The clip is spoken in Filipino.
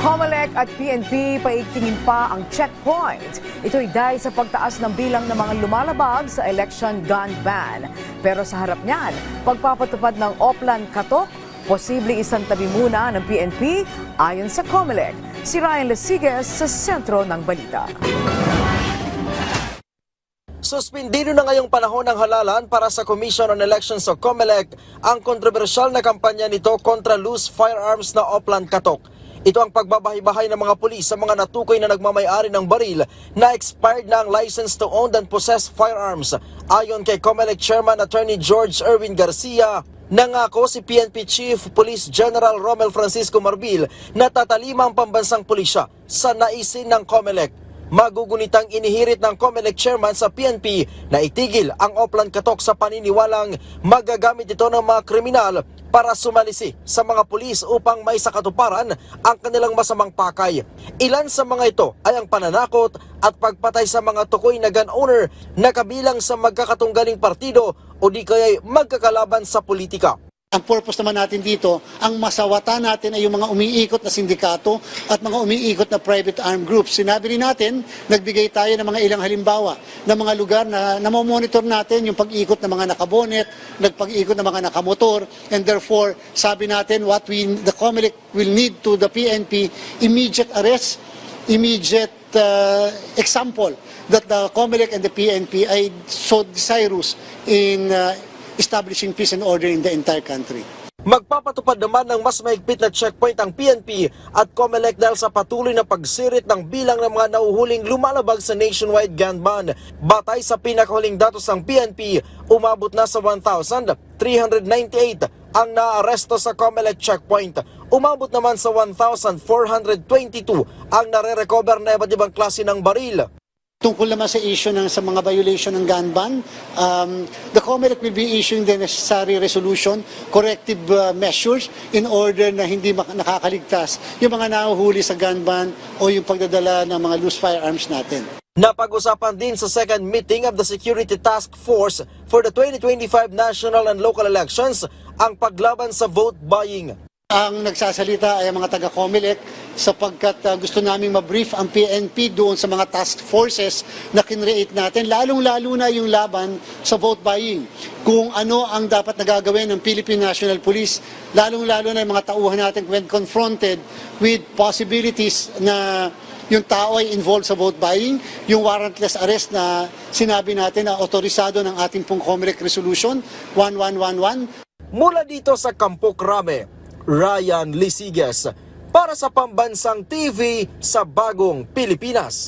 COMELEC at PNP paigtingin pa ang checkpoint. Ito'y dahil sa pagtaas ng bilang ng mga lumalabag sa election gun ban. Pero sa harap niyan, pagpapatupad ng Oplan Katok, posibleng isang tabi muna ng PNP ayon sa COMELEC. Si Ryan Lesigas sa sentro ng balita. Suspindido na ngayong panahon ng halalan para sa Commission on Elections o COMELEC ang kontrobersyal na kampanya nito kontra loose firearms na Oplan Katok. Ito ang pagbabahay-bahay ng mga pulis sa mga natukoy na nagmamayari ng baril na expired na ang license to own and possess firearms. Ayon kay COMELEC Chairman Attorney George Erwin Garcia, nangako si PNP Chief Police General Romel Francisco Marbil na tatalima ang pambansang pulisya sa naisin ng COMELEC. Magugunitang inihirit ng COMELEC Chairman sa PNP na itigil ang Oplan Katok sa paniniwalang magagamit ito ng mga kriminal para sumalisi sa mga pulis upang may sakatuparan ang kanilang masamang pakay. Ilan sa mga ito ay ang pananakot at pagpatay sa mga tukoy na gun owner na kabilang sa magkakatunggaling partido o di kaya'y magkakalaban sa politika. Ang purpose naman natin dito, ang masawata natin ay yung mga umiikot na sindikato at mga umiikot na private armed groups. Sinabi rin natin, nagbigay tayo ng mga ilang halimbawa ng mga lugar na namomonitor natin yung pag-ikot ng mga nakabonet, nagpag-ikot ng mga nakamotor, and therefore, sabi natin the COMELEC will need to the PNP immediate arrest, immediate example that the COMELEC and the PNP ay so desirous in establishing peace and order in the entire country. Magpapatupad naman ng mas mahigpit na checkpoint ang PNP at COMELEC dahil sa patuloy na pagsirit ng bilang ng mga nauhuling lumalabag sa nationwide gun ban. Batay sa pinakahuling datos ng PNP, umabot na sa 1,398 ang naaresto sa COMELEC checkpoint. Umabot naman sa 1,422 ang nare-recover na iba't ibang klase ng baril. Tungkol naman sa issue sa mga violation ng gun ban, the COMELEC will be issuing the necessary resolution, corrective measures in order na hindi nakakaligtas yung mga nahuhuli sa gun ban o yung pagdadala ng mga loose firearms natin. Napag-usapan din sa second meeting of the Security Task Force for the 2025 national and local elections ang paglaban sa vote buying. Ang nagsasalita ay ang mga taga-COMELEC sapagkat gusto namin ma-brief ang PNP doon sa mga task forces na kinreate natin, lalong-lalo na yung laban sa vote buying. Kung ano ang dapat nagagawin ng Philippine National Police, lalong-lalo na yung mga tauhan natin when confronted with possibilities na yung tao ay involved sa vote buying, yung warrantless arrest na sinabi natin na otorisado ng ating pong COMELEC Resolution 1111. Mula dito sa Campo Crame, Ryan Lesigas para sa Pambansang TV sa Bagong Pilipinas.